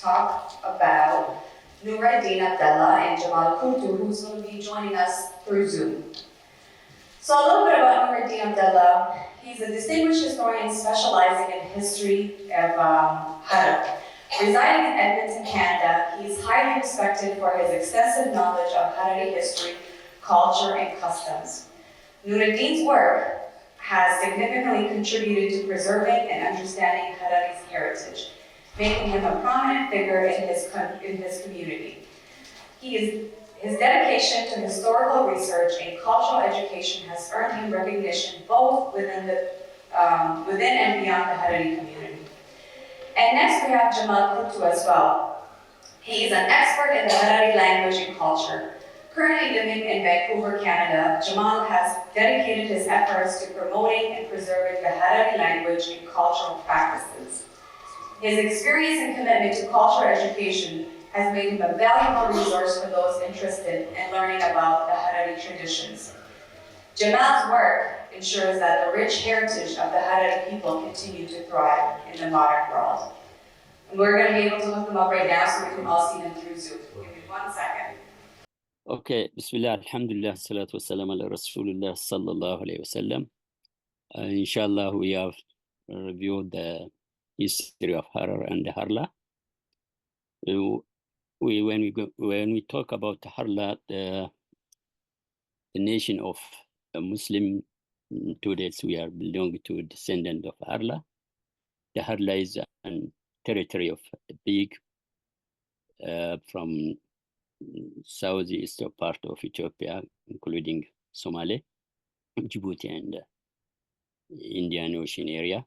talk about Nuradin, Abdella, and Jamal Kurtu, who's going to be joining us through Zoom. So a little bit about Nuradin Abdella. He's a distinguished historian specializing in history of Harar. Residing in Edmonton, Canada, he is highly respected for his extensive knowledge of Harari history, culture, and customs. Nuradin's work has significantly contributed to preserving and understanding Harari's heritage, making him a prominent figure in his community. His dedication to historical research and cultural education has earned him recognition both within and beyond the Harari community. And next we have Jamal Kurtu as well. He is an expert in the Harari language and culture. Currently living in Vancouver, Canada, Jamal has dedicated his efforts to promoting and preserving the Harari language and cultural practices. His experience and commitment to cultural education has made him a valuable resource for those interested in learning about the Harari traditions. Jamal's work ensures that the rich heritage of the Harari people continue to thrive in the modern world. And we're going to be able to look them up right now so we can all see them through Zoom. Give me 1 second. Okay, Bismillah, Alhamdulillah, Salatu Wassalam ala Rasulullah Sallallahu Alaihi Wasallam. Inshallah, we have reviewed the history of Harar and Harla. When we talk about Harla, the nation of a Muslim, today we are belong to a descendant of Harla. The Harla is a territory of big from southeast part of Ethiopia, including Somalia, Djibouti, and Indian Ocean area.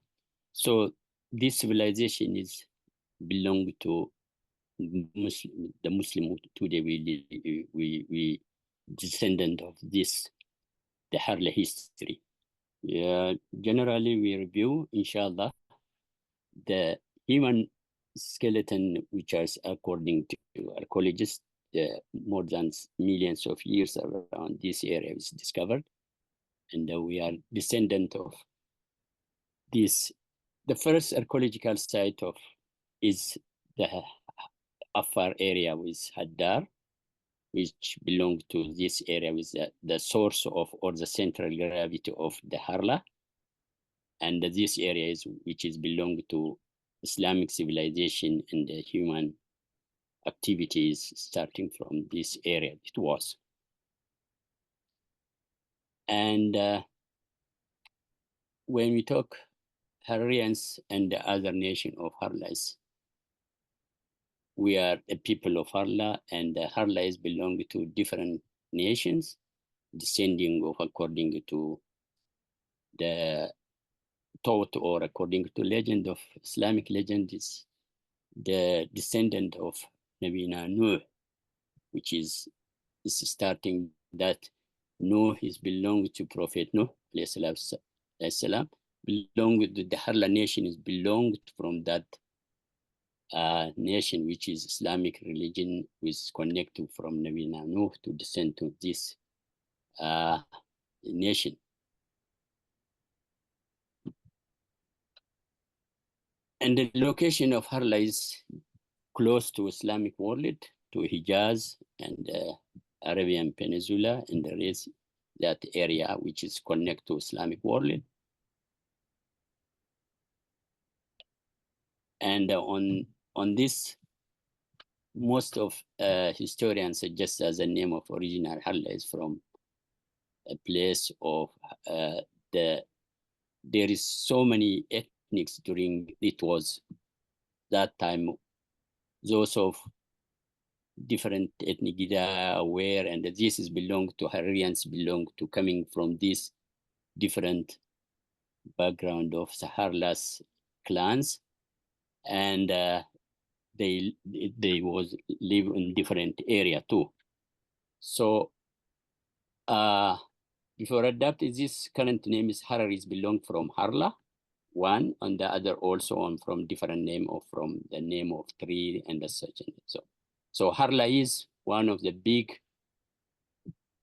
So this civilization is belong to the Muslim today. We descendant of this, the Harla history. Generally, we review, inshallah, the human skeleton, which is according to archaeologists, more than millions of years around this area is discovered, and we are descendant of this. The first archaeological site is the Afar area with Harar, which belong to this area with the source of or the central gravity of the Harla, and this area which is belong to Islamic civilization and the human activities starting from this area. It was. And when we talk Hararians and the other nation of Harlas, we are a people of Harla, and Harla is belong to different nations, descending of according to the thought or according to legend of Islamic legend is the descendant of Nabina Nuh, which is starting that Nuh is belonged to Prophet Nuh, salam, belonged to the Harla nation is belonged from that nation, which is Islamic religion, is connected from Nabina Nuh to descend to this nation. And the location of Harla is close to Islamic world, to Hijaz and Arabian Peninsula, and there is that area which is connected to Islamic world. And on this, most of historians suggest as the name of original Harla is from a place of there is so many ethnics during it was that time, those of different ethnic where, and this is belong to Hararians, belong to coming from this different background of Saharlas clans, and they was live in different area too. So before adapted, this current name is Hararis belong from Harla, one, and the other also on from different name or from the name of tree and such and so. So Harla is one of the big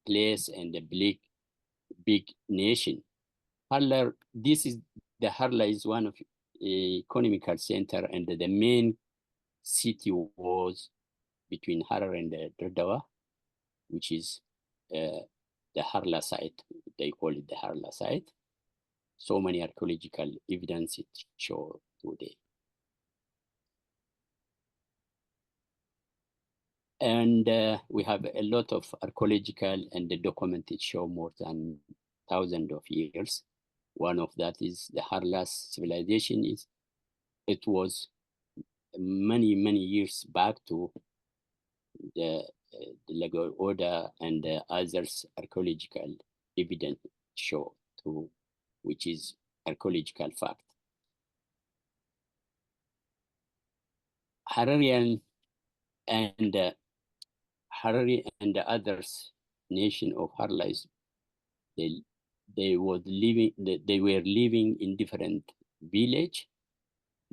place and the big nation. Harla, this is the Harla is one of economical center, and the main city was between Harar and Dardawa, which is the Harla site. They call it the Harla site. So many archaeological evidence it show today. And we have a lot of archaeological and the documented show more than thousands of years. One of that is the Harlas civilization. It was many years back to the Lego Order and the others archaeological evidence show to, which is archaeological fact. Hararian and Harari and the others nation of Harla, they were living in different village.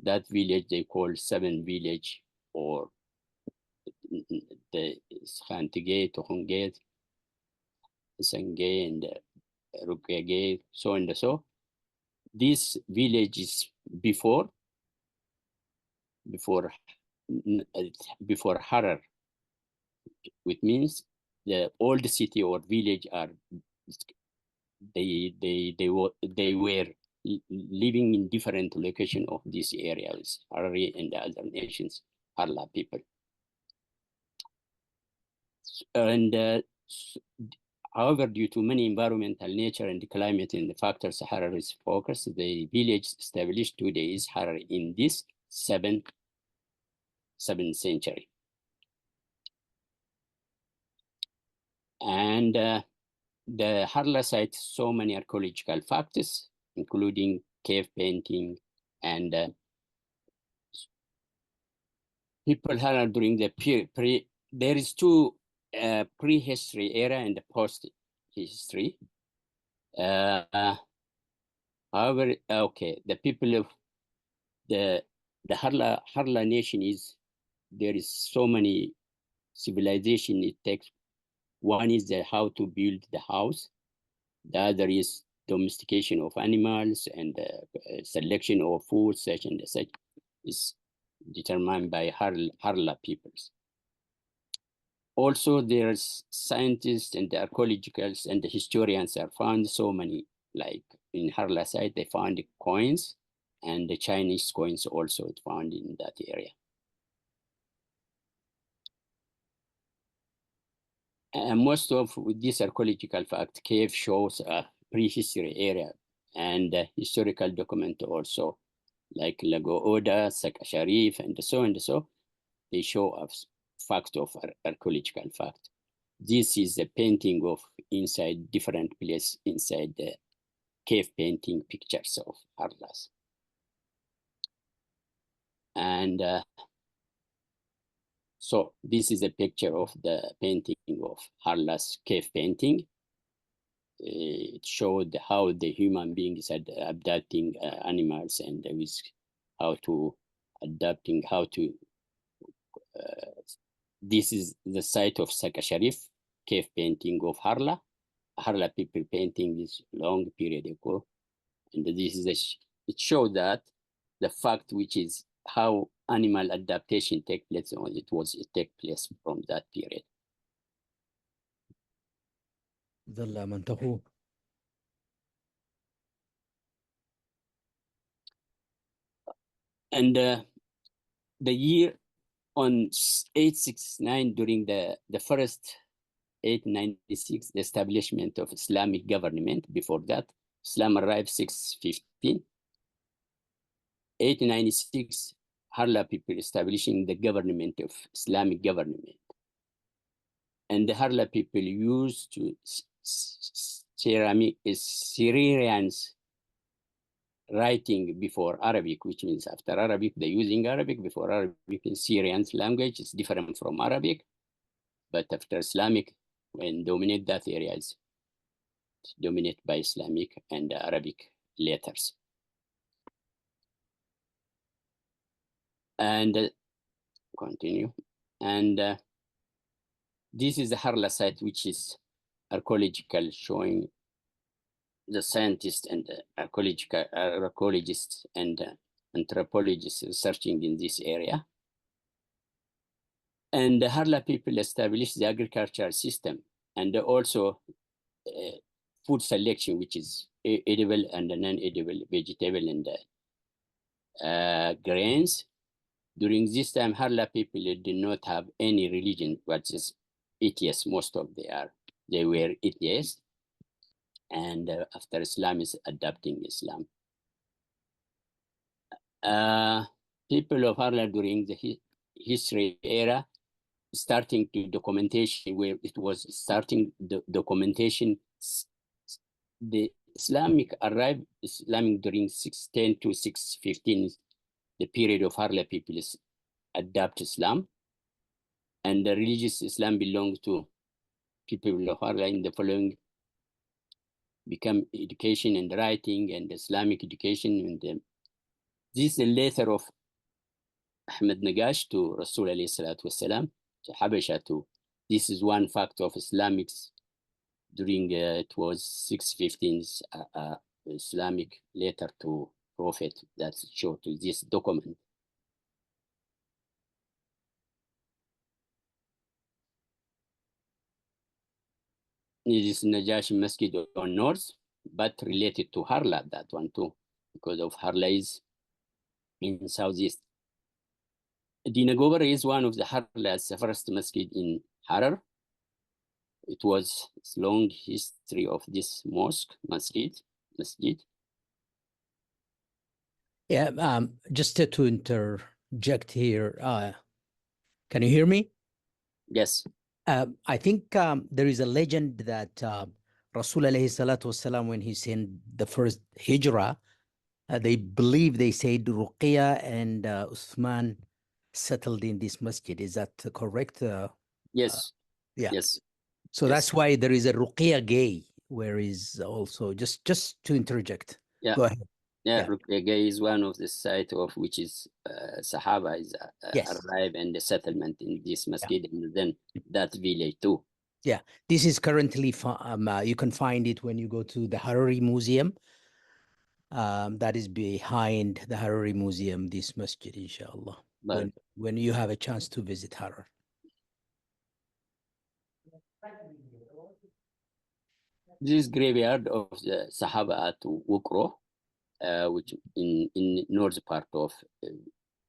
That village they call 7 village, or the Khantige, Tokhonge, Sangay, and Rukage, so and so. These villages before Harar, which means the old city or village are they were living in different location of these areas, Harari and the other nations, Harla people. And however, due to many environmental nature and climate and the factors Harar is focused, the village established today is Harar in this 7th century. And the Harla site so many archaeological factors, including cave painting and people Harar during the there is two prehistory era and the post-history. However, okay, the people of the Harla nation is, there is so many civilization it takes. One is how to build the house. The other is domestication of animals and selection of food, such and such is determined by Harla peoples. Also, there's scientists and the archaeologists and the historians are found so many, like in Harla site, they found coins, and the Chinese coins also found in that area. And most of this archaeological fact, cave shows a prehistory area, and historical document also, like Lago Oda, Saka Sharif, and so, they show us fact of archaeological fact. This is the painting of inside different place inside the cave painting pictures of Harlas. And So this is a picture of the painting of Harla's cave painting. It showed how the human beings had adapting animals and with how to adapting how to. This is the site of Saka Sharif cave painting of Harla. Harla people painting this long period ago, and this is it showed that the fact which is how animal adaptation take place. It take place from that period. And the year on 869, during the first 896, the establishment of Islamic government. Before that, Islam arrived 615. 896, Harla people establishing the government of Islamic government. And the Harla people used to Syrians writing before Arabic, which means after Arabic, they're using Arabic. Before Arabic in Syrian's language is different from Arabic. But after Islamic, when dominate that area is dominated by Islamic and Arabic letters. And continue. And this is the Harla site, which is archaeological, showing the scientists and archaeologists and anthropologists researching in this area. And the Harla people established the agricultural system and also food selection, which is edible and non-edible vegetable and grains. During this time, Harla people did not have any religion, but is atheists. Most of they were atheists. And after Islam is adopting Islam. People of Harla during the history era, starting to documentation, where it was starting the documentation, the Islamic arrived Islamic during 610 to 615, the period of Harla people is adopt Islam, and the religious Islam belongs to people of Harla in the following become education and writing and Islamic education. And this is a letter of Ahmed Nagash to Rasul alayhi salatu wasalam, to Habasha too. This is one fact of Islamics during it was 615 Islamic letter to Prophet that showed to this document. It is Najashi Masjid on north, but related to Harla, that one too, because of Harla is in southeast. Dinagobar is one of the Harla's first masjid in Harar. It was a long history of this masjid. Yeah, just to interject here, can you hear me? Yes. I think there is a legend that Rasul alayhi salatu wasalam, when he sent the first hijrah, they said Ruqya and Uthman settled in this masjid. Is that correct? Yes. Yeah. Yes. So yes. That's why there is a Ruqya Gay, where is also just to interject. Yeah. Go ahead. Yeah, Ruqya Gay is one of the site of which is Sahaba is Yes. arrived and the settlement in this masjid, and then that village too. Yeah, this is currently you can find it when you go to the Harari Museum. That is behind the Harari Museum, this masjid, inshallah, when you have a chance to visit Harar. This graveyard of the Sahaba at Wukro, which in north part of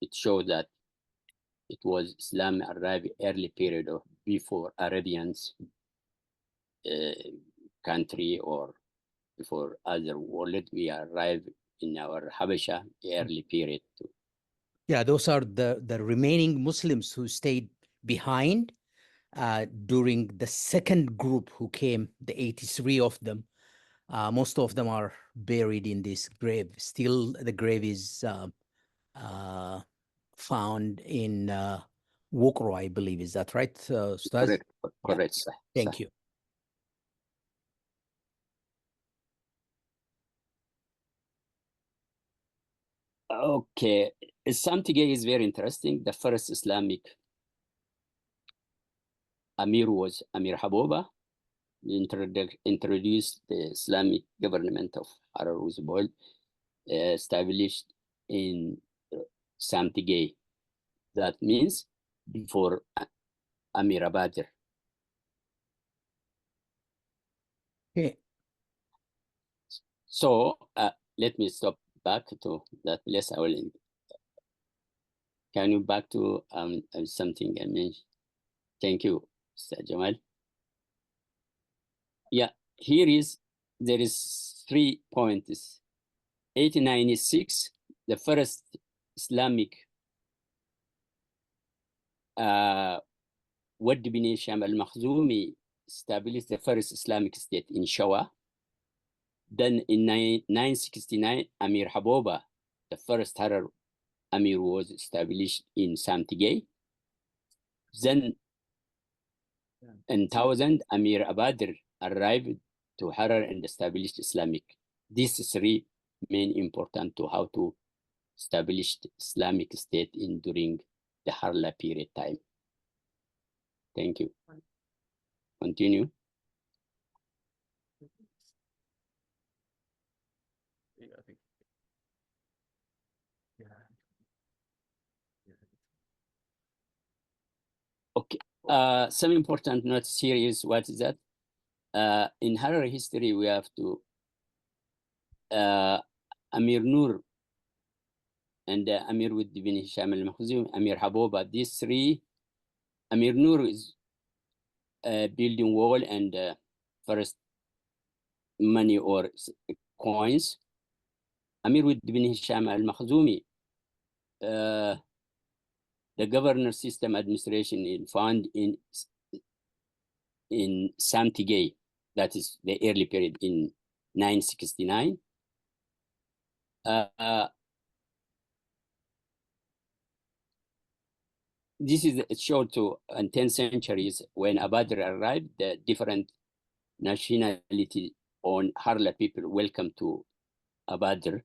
it shows that it was Islam arrived early period of before Arabians country or before other world. We arrived in our Habasha early period too. Yeah, those are the remaining Muslims who stayed behind during the second group who came, the 83 of them. Most of them are buried in this grave. Still, the grave is found in Wukro, I believe. Is that right, Ustaz? Correct, correct, sir. Thank you. Okay, Samtige is very interesting. The first Islamic Amir was Amir Haboba. He introduced the Islamic government of Harar was established in Samtige. That means before Amir Abadir. Okay. So let me stop back to that place. I will. Can you back to something I mentioned? Thank you, Mr. Jamal. Yeah, there is 3 points. 1896, the first Islamic Wad bin Hisham al-Makhzumi established the first Islamic state in Shawa. Then in 969, Amir Haboba, the first Harar Amir, was established in Samtigay. Then in 1000, Amir Abadir arrived to Harar and established Islamic. These 3 main important to how to establish Islamic state in during the Harla period time. Thank you. Continue. Okay. Some important notes here is what is that? In Harari history, we have to Amir Nur and Amir with bin Hisham al-Makhzumi, Amir Haboba. These 3, Amir Nur is building wall and first money or coins. Amir with bin Hisham al-Makhzumi, the governor system administration is found in Samtigay. That is the early period in 969. This is showed to in 10th centuries when Abadir arrived, the different nationality on Harla people welcome to Abadir.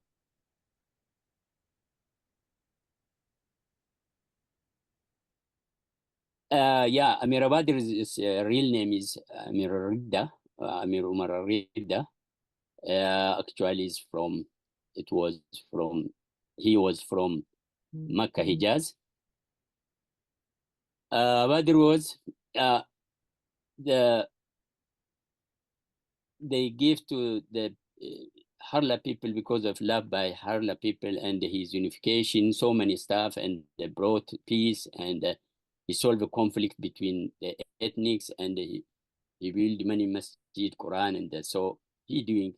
Yeah, Amir Abadir's real name is Amir Ridda, Amir Umar Ridda. Actually, he was from Makkah, Hijaz. Abadir was they give to the Harla people because of love by Harla people and his unification, so many stuff, and they brought peace and he solved a conflict between the ethnics, and he built many masjid, Quran, and so he did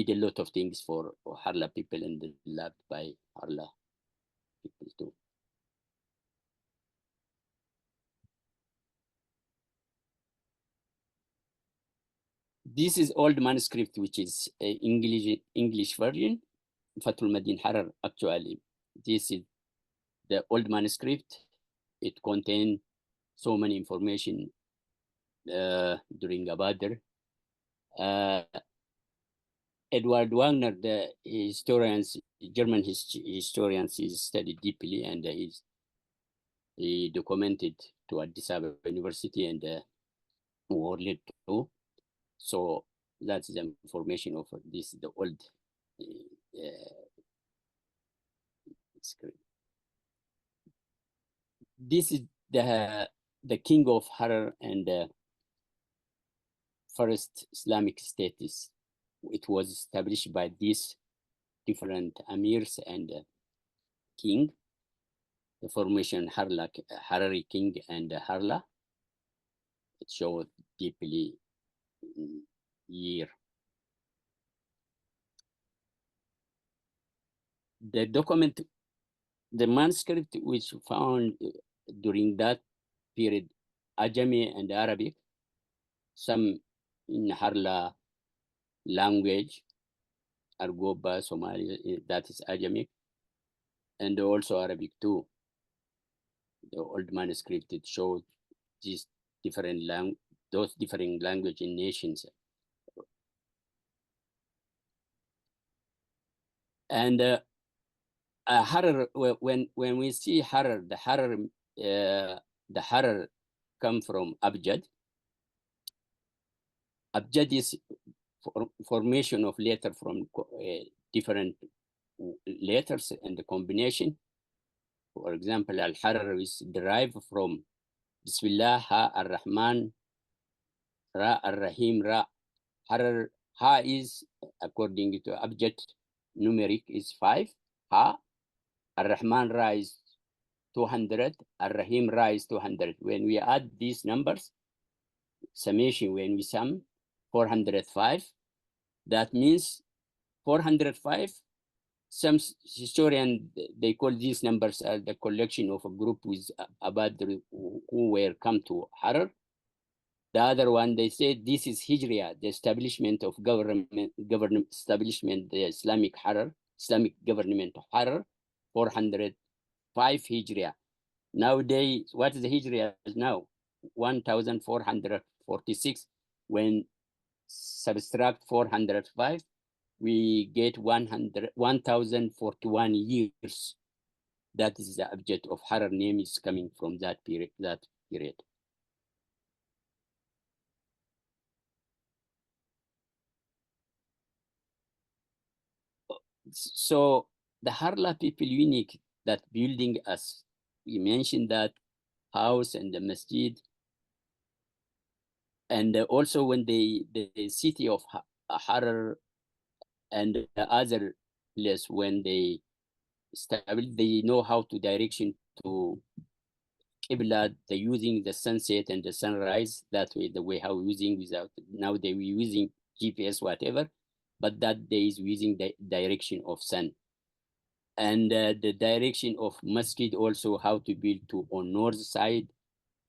a lot of things for Harla people and loved by Harla people too. This is old manuscript, which is English version, Fatul Madin Harar. Actually, this is the old manuscript. It contains so many information during Abadir. Edward Wagner, the German historians, he studied deeply, and he documented to Addis Ababa University and World too. So that's the information of this, the old script. This is the king of Harar and first Islamic state. It was established by these different amirs and king. The formation Harari king and Harla. It showed deeply year. The document, the manuscript which found during that period, Ajami and Arabic, some in Harla language, Argoba, Somali, that is Ajamic, and also Arabic too. the old manuscript, it shows these different those different language in nations. And Harar, when we see Harar, the Harar come from Abjad. Abjad is formation of letter from different letters and the combination. For example, Al-Harar is derived from Bismillah, Ha, Ar-Rahman, Ra, Ar-Rahim, Ra. Harar, Ha is, according to Abjad numeric, is 5. Ha. Ar-Rahman, Ra is 200. Ar-Rahim, Ra is 200. When we add these numbers, summation, when we sum 405, that means 405. Some historian, they call these numbers the collection of a group with Abad who were come to Harar. The other one, they say this is Hijriya, the establishment of establishment, the Islamic Harar, Islamic government of Harar, 405 Hijriya. Nowadays, what is the Hijriya now? 1446. When subtract 405, we get 1041 years. That is the object of Harar name is coming from that period. So the Harla people unique that building us. We mentioned that house and the masjid. And also when the city of Harar and the other place, when they establish, they know how to direction to Qibla, they using the sunset and the sunrise, that way, the way how using without, now they were using GPS, whatever, but that day is using the direction of sun. And the direction of masjid also how to build to on north side.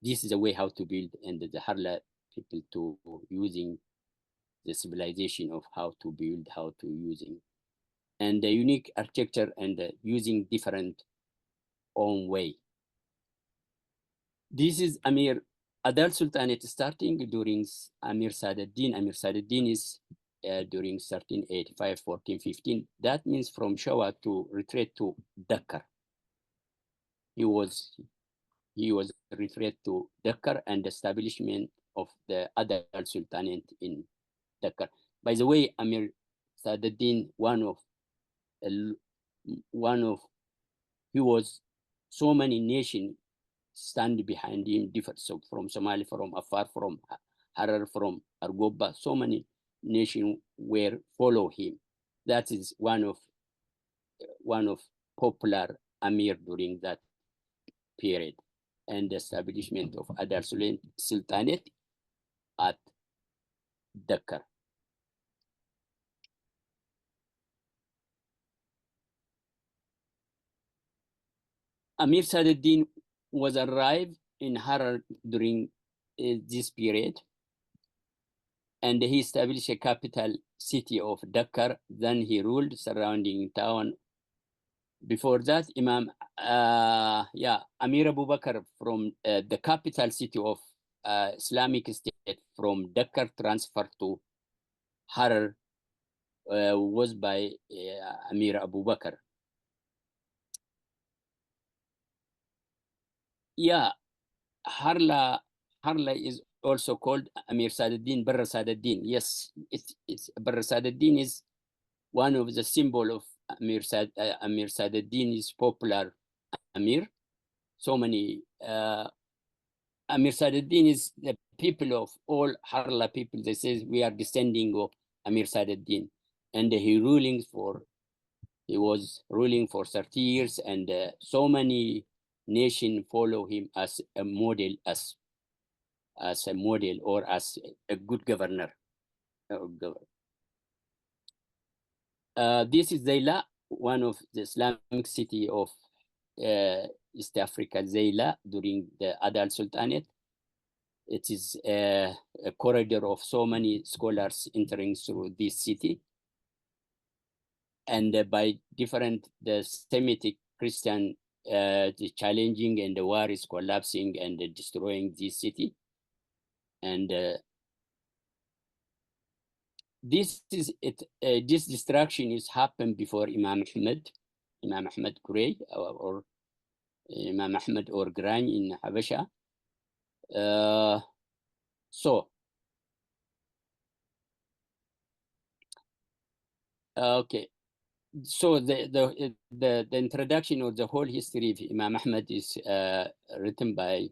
This is the way how to build, and the Harla people to using the civilization of how to build, how to using, and the unique architecture and using different own way. This is Amir Adal Sultanate starting during Amir Sadaddin. Amir Sadaddin is during 1385, 1415. That means from Shawa to retreat to Dakar. He was retreat to Dakar and establishment of the Adal Sultanate in Dakar. By the way, Amir Sadaddin, he was so many nations stand behind him, different, so from Somali, from Afar, from Harar, from Argoba, so many nations were follow him. That is one of popular Amir during that period, and the establishment of Adal Sultanate at Dakar. Amir Sadaddin was arrived in Harar during this period, and he established a capital city of Dakar. Then he ruled surrounding town. Before that, Amir Abu Bakr from the capital city of Islamic State from Dakar transferred to Harar was by Amir Abu Bakr. Yeah, Harla is also called Amir Sadaddin, Barra Sadaddin. Yes, it's Barra Sadaddin is one of the symbol of Amir Sadaddin is popular Amir. So many Amir Sadaddin is the people of all Harla people. They say we are descending of Amir Sadaddin, and he was ruling for 30 years, and so many nations follow him as a model, as a model or as a good governor. This is Zayla, one of the Islamic city of East Africa, Zayla, during the Adal Sultanate. It is a corridor of so many scholars entering through this city. And by different, the Semitic Christian the challenging, and the war is collapsing and destroying this city. And this is it. This destruction is happened before Imam Ahmed Kuray, or Imam Ahmed or Gran in Habasha. So, okay. So the introduction of the whole history of Imam Ahmed is written by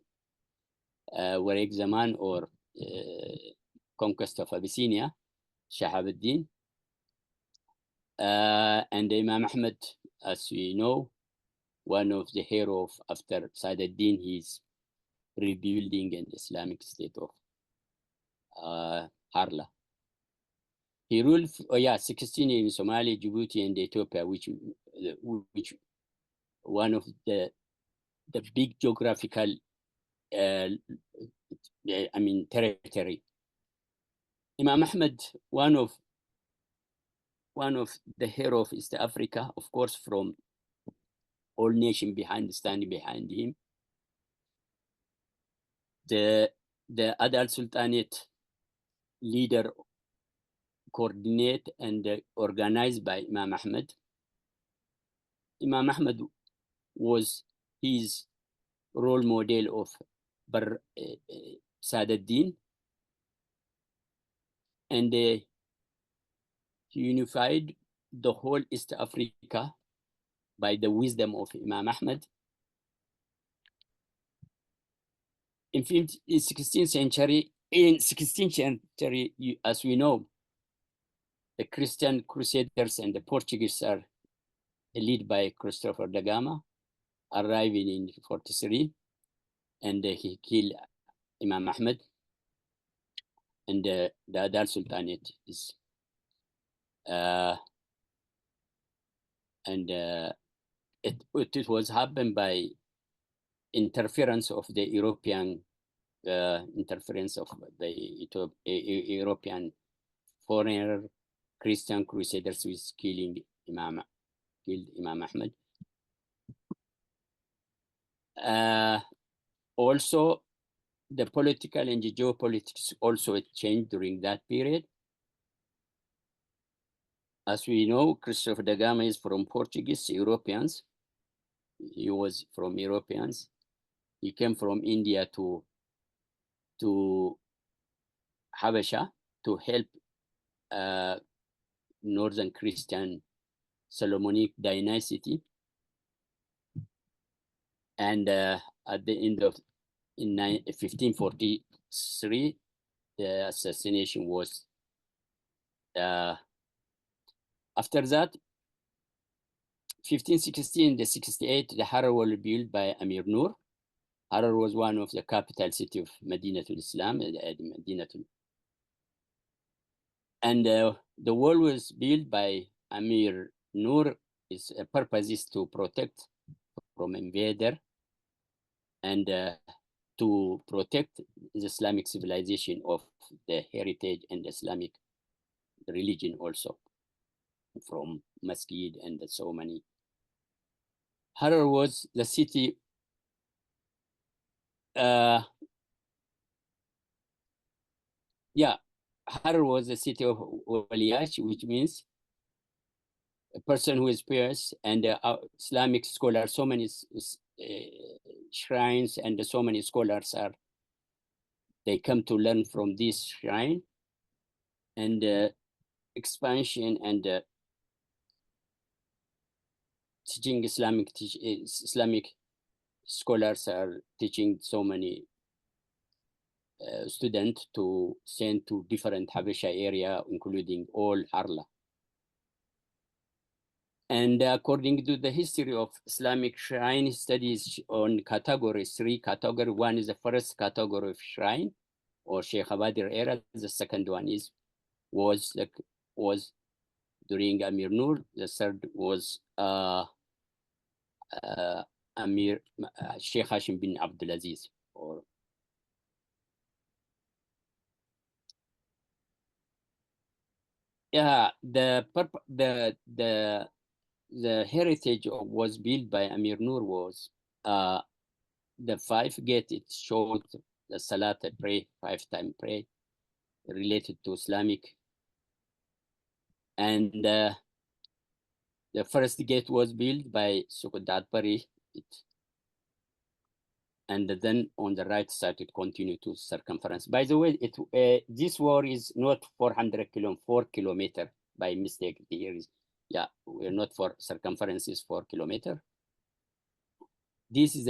Wareik Zaman, or Conquest of Abyssinia, Shahab ad-Din. And Imam Ahmed, as we know, one of the heroes after Saad ad-Din, he's rebuilding an Islamic state of Harla. He ruled, 16 years in Somalia, Djibouti, and Ethiopia, which one of the big geographical, territory. Imam Ahmed, one of the heroes of East Africa, of course, from all nations standing behind him. The Adal Sultanate leader, coordinated and organized by Imam Ahmed. Imam Ahmed was his role model of Saad ad-Din, and he unified the whole East Africa by the wisdom of Imam Ahmed. In 16th century, as we know, the Christian Crusaders and the Portuguese are led by Christopher da Gama, arriving in 43, and he killed Imam Ahmed, and the Adal Sultanate is, it was happened by interference of the European, European foreigner Christian Crusaders, with killed Imam Ahmed. Also, the political and the geopolitics also changed during that period. As we know, Christopher da Gama is from Portuguese Europeans. He was from Europeans. He came from India to Habasha to help Northern Christian Solomonic dynasty. And at the end of 1543, the assassination was. After that, 1516 to 68, the Harar was built by Amir Nur. Harar was one of the capital city of Madinatul Islam, and the wall was built by Amir Nur. Its purpose is to protect from invader and to protect the Islamic civilization of the heritage and Islamic religion also from masjid and so many. Harar was the city Harar was the city of Waliyash, which means a person who is pious, and Islamic scholars, so many shrines and so many scholars they come to learn from this shrine, and expansion and teaching Islamic scholars are teaching so many students to send to different Habesha area, including all Harla. And according to the history of Islamic shrine studies on categories, 3 categories. One is the first category of shrine, or Sheikh Abadir era. The second one was during Amir Nur. The third was Amir Sheikh Hashim bin Abdulaziz. Or the the heritage was built by Amir Nur was the 5 gate. It showed the Salat, pray, 5-time pray, related to Islamic. And the first gate was built by Sukudat Bari. And then on the right side, it continued to circumference. By the way, this wall is not 400 4 kilometer by mistake. Here is, yeah, we're not for circumference is 4 kilometer. This is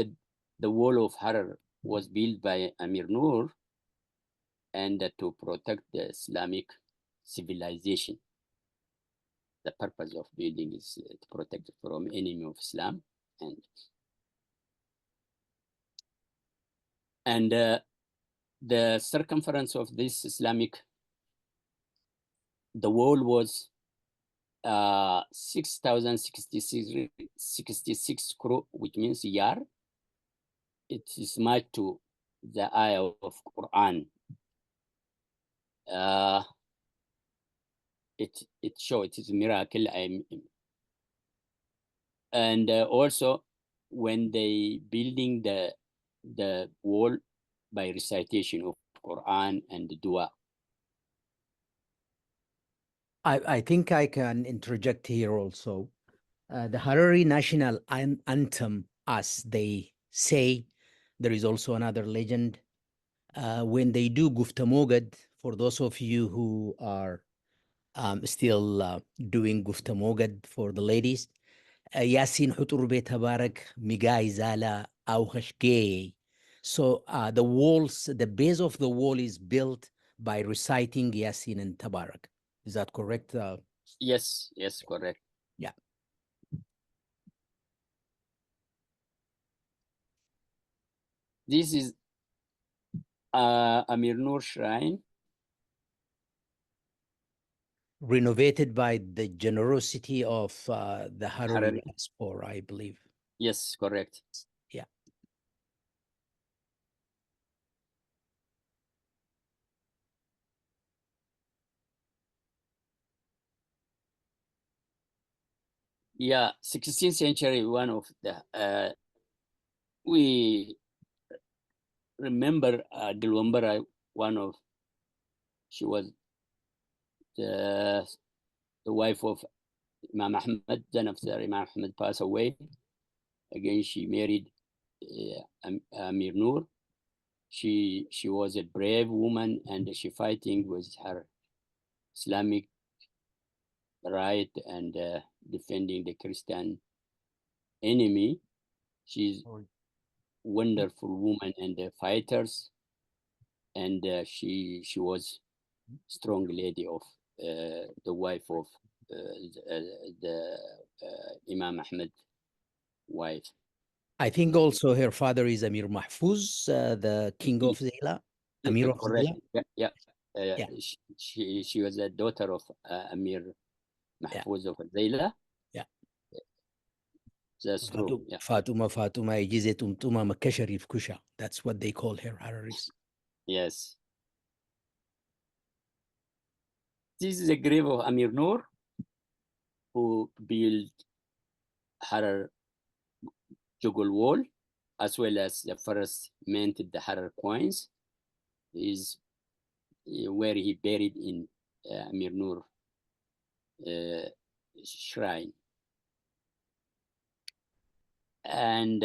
the wall of Harar was built by Amir Nur and to protect the Islamic civilization. The purpose of building is to protect from enemy of Islam. And the circumference of this Islamic, the wall was 6,066 crore, which means yard. It is matched to the ayah of Quran. It shows it is a miracle. And also when they building the wall by recitation of Quran and dua. I think I can interject here also. The Harari national anthem, as they say, there is also another legend. When they do Guftamogad, for those of you who are still doing Guftamogad for the ladies, Yasin Huturbe Tabarak Migai Zala Auhashke. So the walls, the base of the wall is built by reciting Yasin and Tabarak. Is that correct? Yes, correct. Yeah. This is Amir Nur Shrine. Renovated by the generosity of the Harari Harari. diaspora, I believe. Yes, correct. Yeah. Yeah, 16th century, one of the, we remember Dilwambara, she was the wife of Imam Ahmed. Then after Imam Ahmed passed away, again she married Amir Nur. She was a brave woman and she fighting with her Islamic right and defending the Christian enemy. She's wonderful woman and fighters, and she was strong lady of the wife of the Imam Ahmed wife. I think also her father is Amir Mahfuz, the king of Zayla. Amir of Correct. Zayla. Yeah. She was a daughter of Amir Mahfuz of Zayla. Yeah. That's true. Yeah. Fatuma Ijizet Umtuma Makasharif Kusha. That's what they call her Hararis. Yes. This is a grave of Amir Nur, who built Harar Jugul Wall, as well as the first minted the Harar coins, is where he buried in Amir Nur shrine. And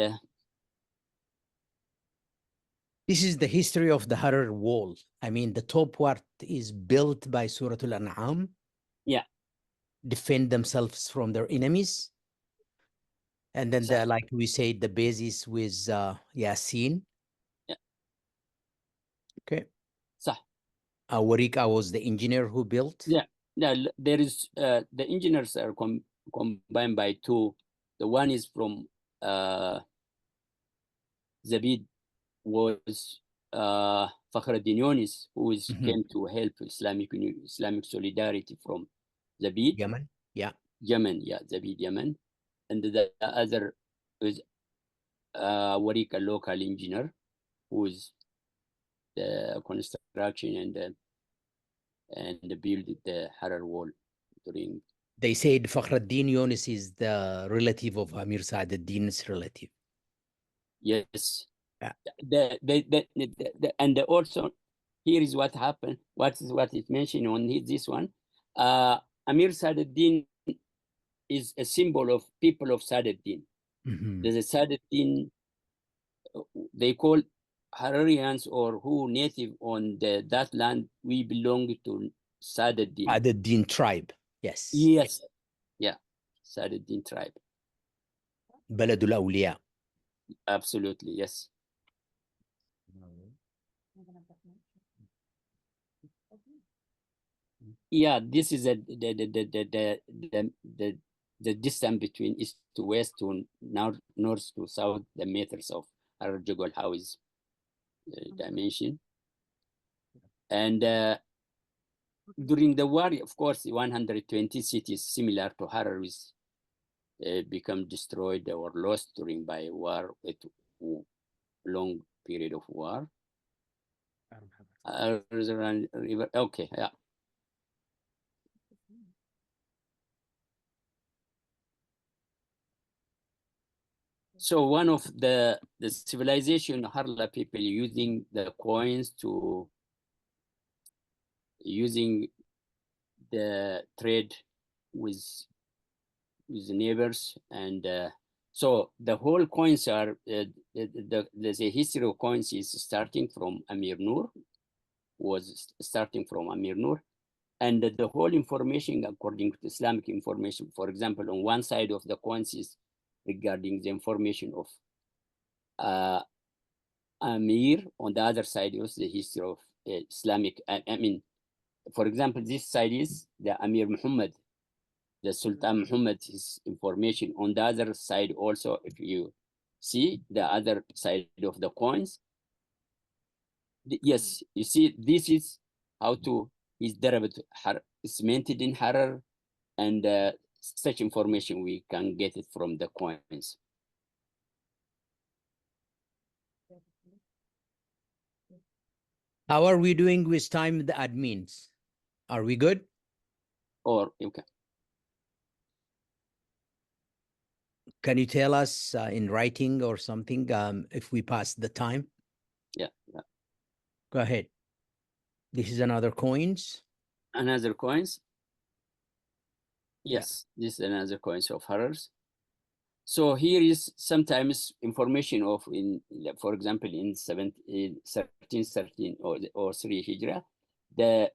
this is the history of the Harar wall. I mean, the top part is built by Surah Al-An'am. Yeah. Defend themselves from their enemies. And then, like we said, the basis with Yasin. Yeah. Okay. صح. Warika was the engineer who built. Yeah. There is the engineers are combined by two. The one is from Zabid, was Fakhruddin Yunis, who came to help Islamic solidarity from Zabid. Yemen. Yeah. Yemen, yeah, Zabid, Yemen. And the other is Warika, local engineer, who is the construction and build the Harar wall during They said Fakhruddin Yunus is the relative of Amir Sa'd-ad-Din's relative. Yes. Yeah. And also, here is what happened. What is mentioned on this one. Amir Sa'd-ad-Din is a symbol of people of Sa'd-ad-Din. Mhm. There's a Sa'd-ad-Din, they call Hararians or who native on that land. We belong to Sa'd-ad-Din. Sa'd-ad-Din tribe. Yes. Yes. Yeah. Sa'd-ad-Din tribe. Baladul Awliya. Absolutely. Yes. Yeah, this is the distance between east to west to north to south, the meters of Harar Jogol, how is dimension. And during the war, of course, 120 cities similar to Harar is become destroyed or lost during by war, long period of war. Okay, yeah. So one of the civilization Harla people using the coins to using the trade with neighbors, and so the whole coins are the history of coins is starting from Amir Nur, was starting from Amir Nur, and the whole information according to Islamic information. For example, on one side of the coins is regarding the information of Amir, on the other side is the history of Islamic. I mean, for example, this side is the Amir Muhammad, the Sultan Muhammad, his information. On the other side also, if you see the other side of the coins, yes, you see, this is how to, is derived, it's minted in Harar, and such information we can get it from the coins. How are we doing with time, the admins? Are we good? Or you can. Can you tell us in writing or something if we pass the time? Yeah. Go ahead. This is another coins. Another coins. Yes, yeah. This is another coins of Harars. So here is sometimes information of, in, for example, in 1313 or 3 Hijrah, the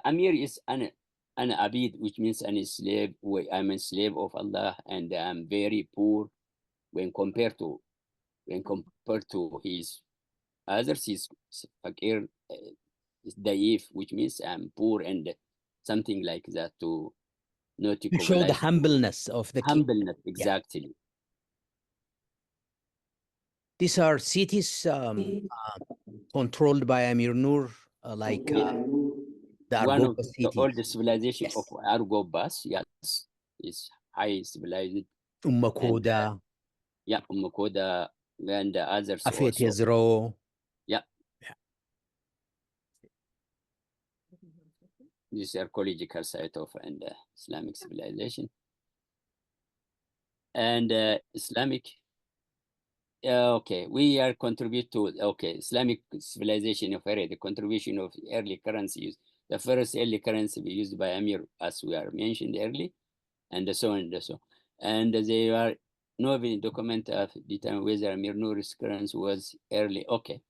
Amir is an Abid, which means an slave. I'm a slave of Allah, and I'm very poor when compared to his others. He's fakir, is daif, which means I'm poor, and something like that to show the humbleness of the king. Humbleness, exactly. Yeah. These are cities controlled by Amir Nur, like the one of cities. the oldest civilization, yes, of Argobas. Yes, is high civilized. Ummakoda. Yeah, Ummakoda and the others Afet also. Yazro. Yeah. This is archaeological site of and Islamic civilization. And Islamic. Okay, we are contribute to Islamic civilization of area. The contribution of early currencies. The first early currency used by Amir, as we are mentioned early, and so on and so. And they are no document of determine whether Amir Nur's currency was early. Okay.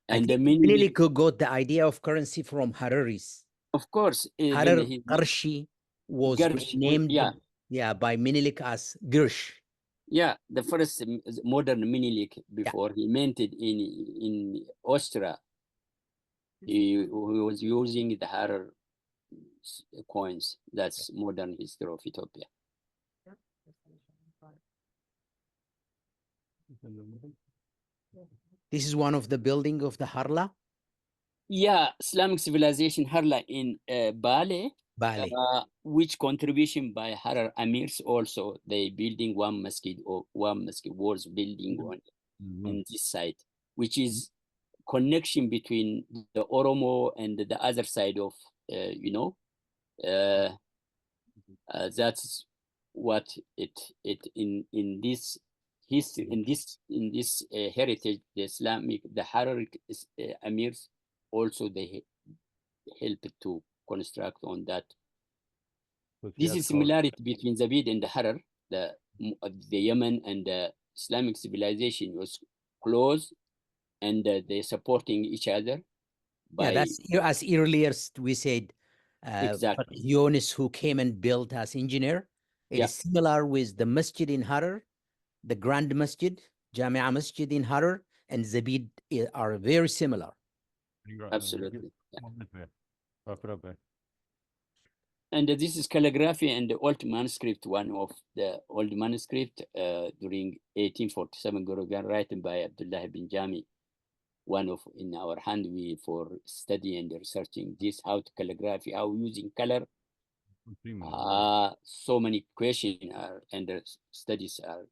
And the Menelik got the idea of currency from Hararis. Of course, Harar Qarshi was named by Menelik as Girsh. Yeah, the first modern Menelik before he minted in Austria. He was using the Harar coins. That's modern history of Ethiopia. This is one of the building of the Harla. Yeah, Islamic civilization Harla in Bale. Which contribution by Harar Amirs also, they building one masjid was building on in this site, which is connection between the Oromo and the other side of That's what it in this history, in this heritage, the Islamic, the Harari emirs also they helped to construct on that. This is similarity between Zabid and the Harar, the Yemen and the Islamic civilization was close, and they supporting each other. Yeah, that's as earlier we said. Exactly. Yunus, who came and built as engineer. It is similar with the masjid in Harar, the Grand Masjid, Jamia Masjid in Harar, and Zabid are very similar. Absolutely. And this is calligraphy and the old manuscript, one of the old manuscript during 1847, Gorogan, written by Abdullah bin Jami. One of in our hand, we for study and researching this, how to calligraphy, how using color. So many questions are and the studies are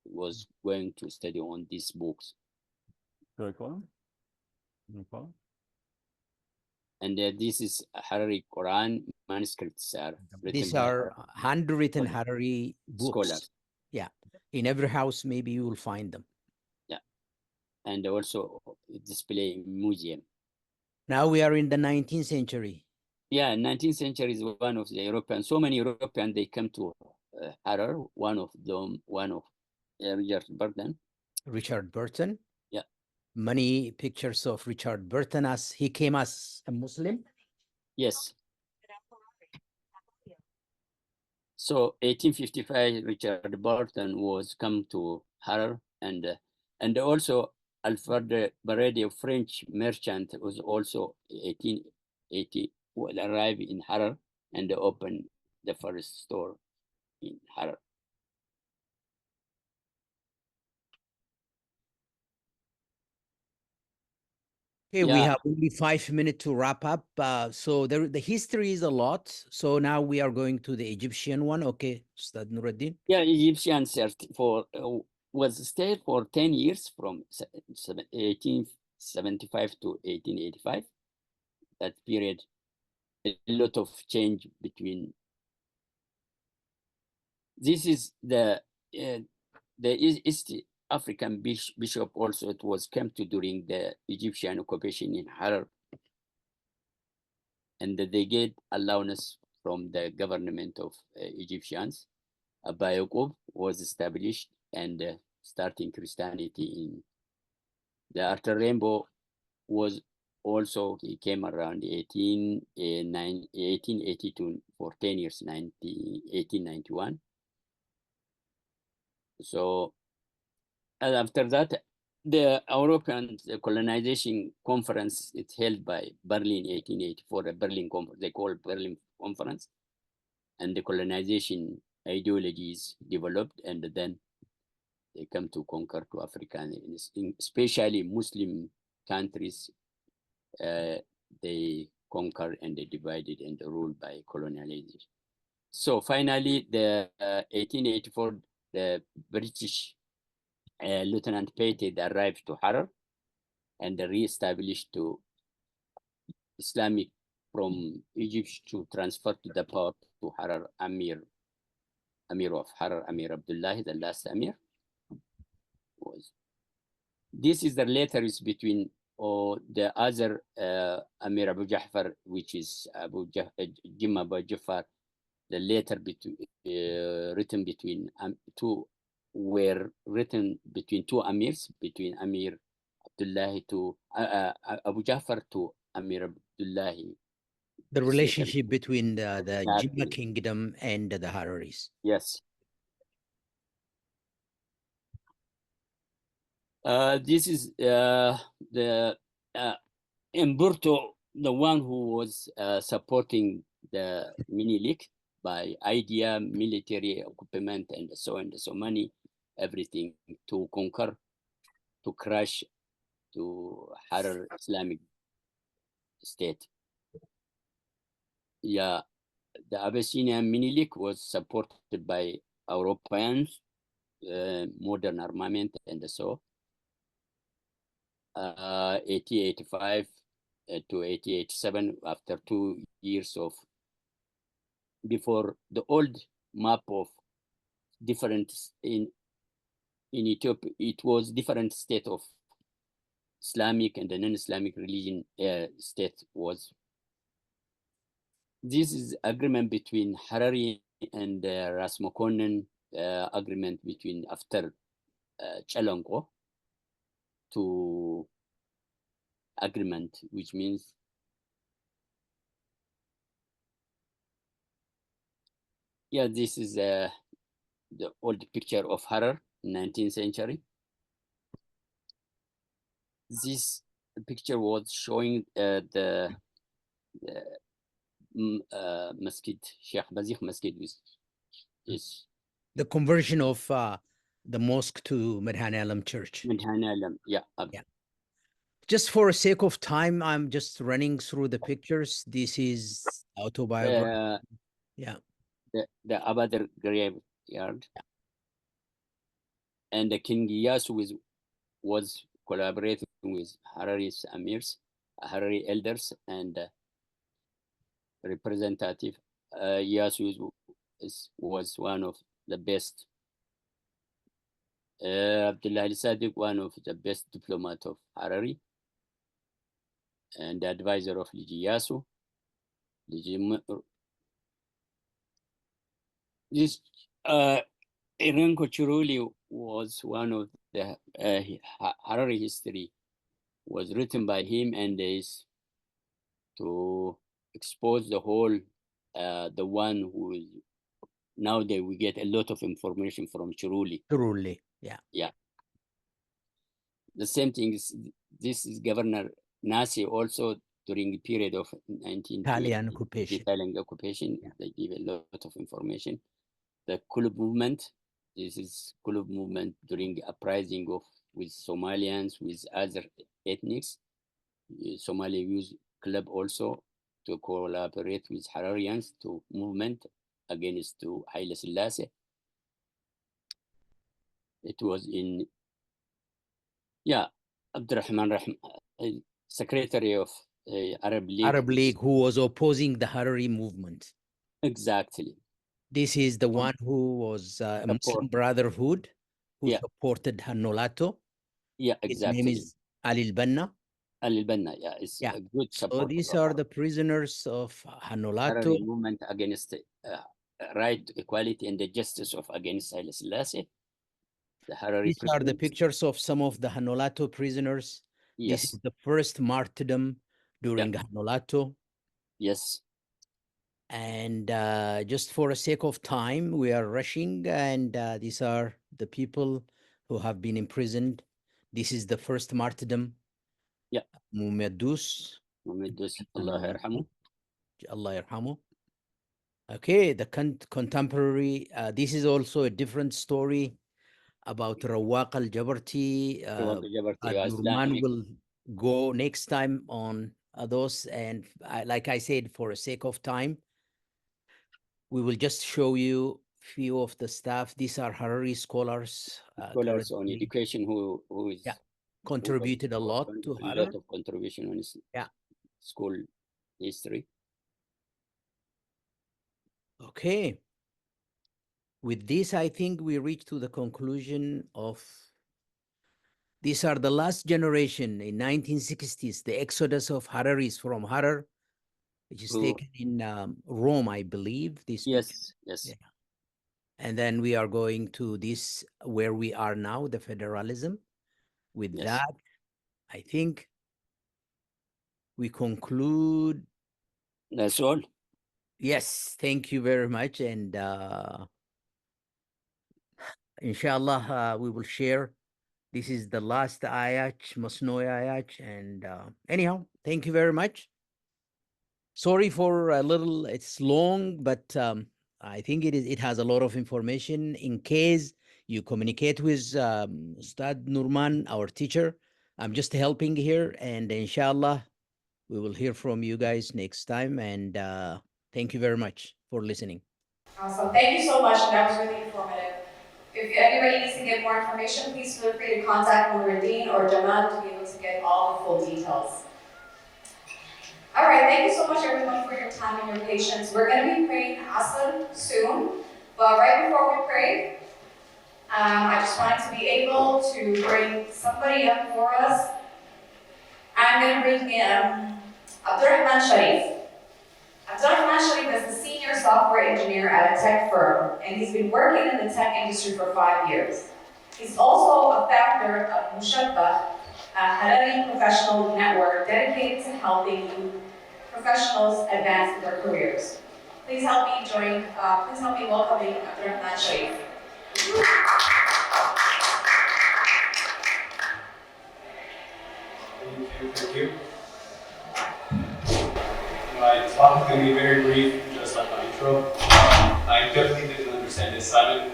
was going to study on these books. And this is Harari Quran manuscripts are written. These are handwritten Harari books. Scholars. Yeah, in every house maybe you will find them. Yeah, and also display in museum. Now we are in the 19th century. Yeah, 19th century is one of the European. So many European they come to Harar. One of them, Richard Burton. Richard Burton. Yeah. Many pictures of Richard Burton as he came as a Muslim. Yes. So 1855, Richard Burton was come to Harar, and also Alfred Baredi, a French merchant, was also 1880 will arrive in Harar and open the first store in Harar. Okay, we have only 5 minutes to wrap up. So the history is a lot. So now we are going to the Egyptian one. Okay, Ustad Nuradin. Yeah, Egyptian was stayed for 10 years from 1875 to 1885. That period, a lot of change between. This is the East African bishop also. It was came to during the Egyptian occupation in Harar, and they get allowance from the government of Egyptians. Bayakub was established and starting Christianity in the After Rainbow was also, he came around 1882 for 10 years, 1891. So, and after that, the European colonization conference is held by Berlin 1884, the Berlin conference, they call Berlin conference, and the colonization ideologies developed, and then they come to conquer to Africa, especially Muslim countries. They conquer and they divided and ruled by colonialization. So finally, the 1884, the British Lieutenant Payton arrived to Harar and re-established to Islamic from Egypt to transfer to the power to Harar Amir of Harar, Amir Abdullah, the last Amir. This is the letters between the other Amir Abu Ja'far, which is Jim Abu Ja'far. The letter written between were written between two Amirs, between Amir Abdullah to Abu Ja'far to Amir Abdullah. The relationship between the Jimma kingdom and the Hararis. Yes. This is the Umberto, the one who was supporting the Minilik by idea, military equipment, and so money, everything to conquer, to crush, to Harar Islamic State. Yeah, the Abyssinian Minilik was supported by Europeans, modern armament, and so. 1885 to 1887, after 2 years of before the old map of different in Ethiopia, it was different state of Islamic and the non-Islamic religion state was. This is agreement between Harari and Ras Mokonnen, agreement between after Chalongo to agreement, which means this is the old picture of Harar, 19th century. This picture was showing the Masjid, Sheikh Bazikh Masjid, which is The conversion of the mosque to Medhan Alam Church. Medhan Alam, Yeah. Just for sake of time, I'm just running through the pictures. This is autobiography. The Abadar graveyard. And the King Yasu was collaborating with Harari's Amirs, Harari elders, and representative. Yasu was one of the best. Abdella al-Sadiq, one of the best diplomat of Harari, and the advisor of Liji Yasu. This Irenko Chiruli was one of the Harari history was written by him, and is to expose the whole, the one who is nowadays we get a lot of information from Chiruli. Chiruli, yeah. The same thing is, this is Governor Nasi also during the period of 19 Italian occupation. Italian occupation, they give a lot of information. The Kulub movement, this is Kulub movement during uprising of with Somalians, with other ethnics. Somali Youth Club also to collaborate with Hararians to movement against to Haile Selassie. It was in Abdurahman secretary of Arab League. Arab League, who was opposing the Harari movement. Exactly. This is the one who was a Muslim Brotherhood, who supported Hannolato. Yeah, exactly. His name is Ali al-Banna. Ali al-Banna, it's a good support. So these are the prisoners of Hannolato. Harari movement against right, equality, and the justice of against Haile Selassie. These are the pictures of some of the Hannolato prisoners. Yes. This is the first martyrdom during Hannolato. Yes. And just for the sake of time, we are rushing, and these are the people who have been imprisoned. This is the first martyrdom. Mumeddus. Allah yarhamu. Allah yarhamu. Okay, the contemporary, this is also a different story about Rawaq al-Jabarti. Abdurahman will go next time on those. And like I said, for the sake of time, we will just show you few of the staff. These are Harari scholars. Scholars on education who is contributed a lot to Harar. A lot of contribution on his school history. Okay. With this, I think we reach to the conclusion of these are the last generation in 1960s, the exodus of Hararis from Harar, which is taken in Rome, I believe. Yes. And then we are going to this where we are now, the federalism. With that, I think we conclude. That's all. Yes, thank you very much. And inshallah, we will share. This is the last ayach, Masnoi ayach. And anyhow, thank you very much. Sorry for a little, it's long, but I think it has a lot of information. In case you communicate with Ustad Nurman, our teacher, I'm just helping here. And inshallah, we will hear from you guys next time. And thank you very much for listening. Awesome. Thank you so much. That was really informative. If anybody needs to get more information, please feel free to contact Nuradin or Jamal to be able to get all the full details. All right, thank you so much everyone for your time and your patience. We're going to be praying Asr soon, but right before we pray, I just wanted to be able to bring somebody up for us. I'm going to bring in Abdurahman Sherif. Abdurahman Sherif is a senior software engineer at a tech firm, and he's been working in the tech industry for 5 years. He's also a founder of Mushabakh, a Harari professional network dedicated to helping professionals advance their careers. Please help me welcoming Abdurahman Sherif. Thank you. My talk is going to be very brief, just like my intro. I definitely didn't understand the assignment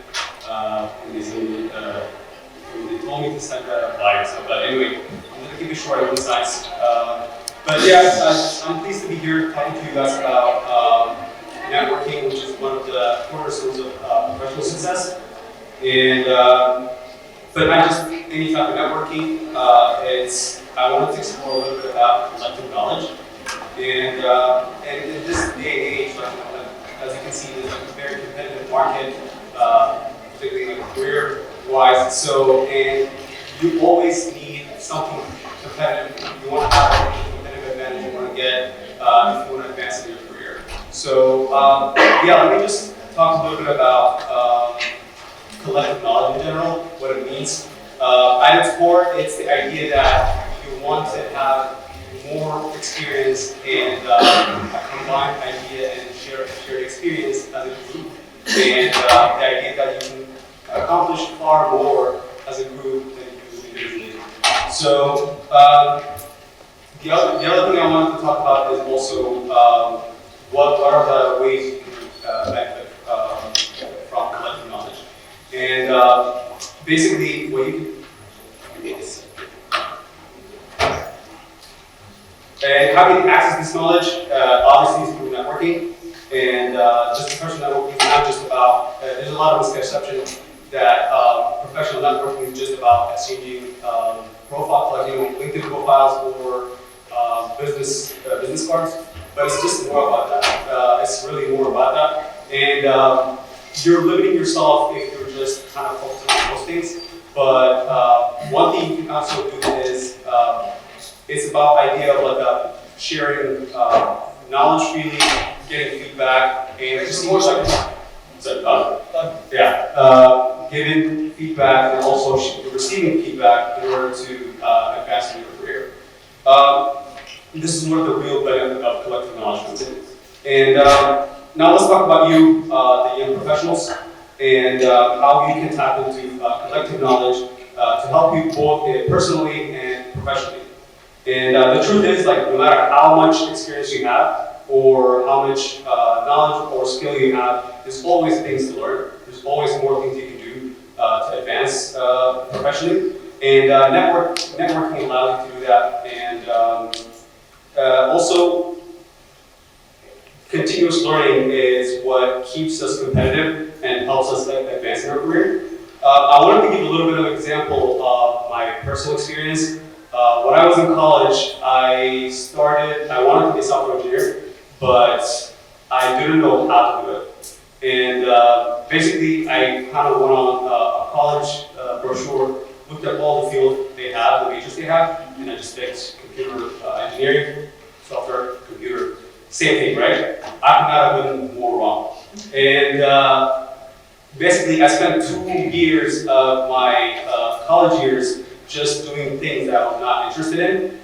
when they told me to send that by yourself. But anyway, I'm going to keep it short and concise. But yeah, I'm pleased to be here talking to you guys about networking, which is one of the cornerstones of professional success. And but not just any type of networking. I wanted to explore a little bit about collective knowledge. And in this day and age, as you can see, there's a very competitive market, particularly career-wise. So, and you always need something competitive. You want to have a competitive advantage you want to get if you want to advance in your career. So, yeah, let me just talk a little bit about collective knowledge in general, what it means. At its core, it's the idea that you want to have more experience and a combined idea and shared experience as a group. And the idea that you can accomplish far more as a group than you do individually. So the other thing I wanted to talk about is also what are the ways you can benefit from collective knowledge. And basically, what you can and how do you access this knowledge? Obviously, it's through networking. And just professional networking is not just about, there's a lot of misconception that professional networking is just about exchanging profiles, like LinkedIn profiles or business cards. But it's just more about that. It's really more about that. And you're limiting yourself if you're just kind of focusing on those things. But one thing you can also do is it's about idea of like sharing knowledge freely, getting feedback, and just more like giving feedback and also receiving feedback in order to advance in your career. This is where the real benefit of collective knowledge comes in. And now let's talk about you, the young professionals, and how you can tap into collective knowledge to help you both personally and professionally. And the truth is, like, no matter how much experience you have, or how much knowledge or skill you have, there's always things to learn. There's always more things you can do to advance professionally. And networking allows you to do that. And also, continuous learning is what keeps us competitive and helps us advance in our career. I wanted to give a little bit of an example of my personal experience. When I was in college, I wanted to be a software engineer, but I didn't know how to do it. And basically, I kind of went on a college brochure, looked at all the fields they have, the majors they have, and I just picked computer engineering, software, computer, same thing, right? I could not have been more wrong. And basically, I spent 2 years of my college years just doing things that I was not interested in.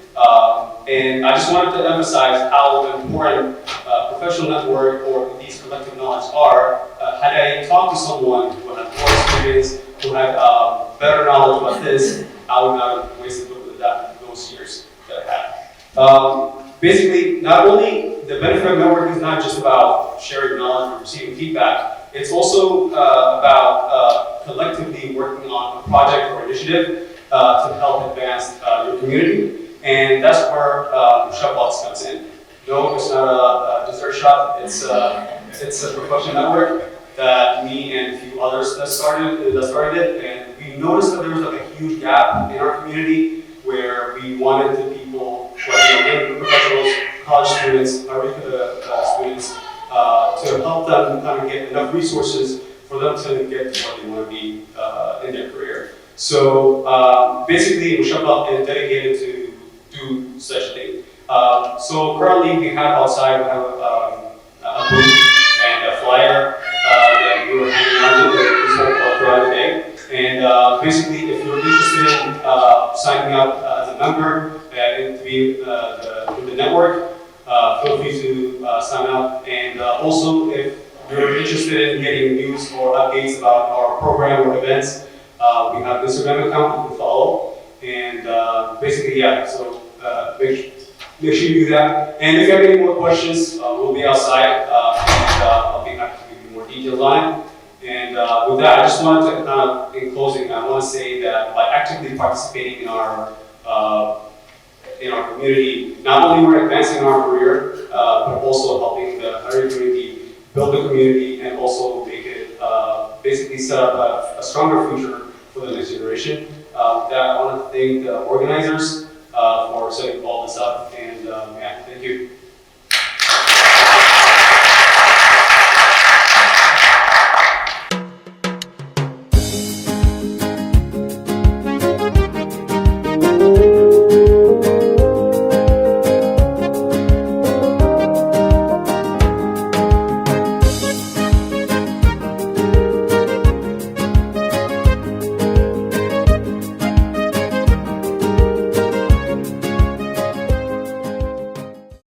And I just wanted to emphasize how important professional network or these collective knowledge are. Had I talked to someone who had more experience, who had better knowledge about this, I would not have wasted those years that I had. Basically, not only the benefit of networking is not just about sharing knowledge or receiving feedback, it's also about collectively working on a project or initiative to help advance your community. And that's where Mushabakh comes in. No, it's not a dessert shop. It's a professional network that me and a few others that started it. And we noticed that there was like a huge gap in our community where we wanted the people, young professionals, college students, Harari students, to help them kind of get enough resources for them to get to what they want to be in their career. So basically, Mushabakh is dedicated to do such thing. So currently, we have outside a booth and a flyer that we were hanging out with this whole throughout the day. And basically, if you're interested in signing up as a member and to be with the network, feel free to sign up. And also, if you're interested in getting news or updates about our program or events, we have an Instagram account you can follow. And basically, yeah, so make sure you do that. And if you have any more questions, we'll be outside, and I'll be happy to give you more details on it. And with that, I just wanted to kind of, in closing, I want to say that by actively participating in our community, not only we're advancing our career, but also helping the Harari community build the community and also make it basically set up a stronger future for the next generation. That I want to thank the organizers for setting all this up, and yeah, thank you.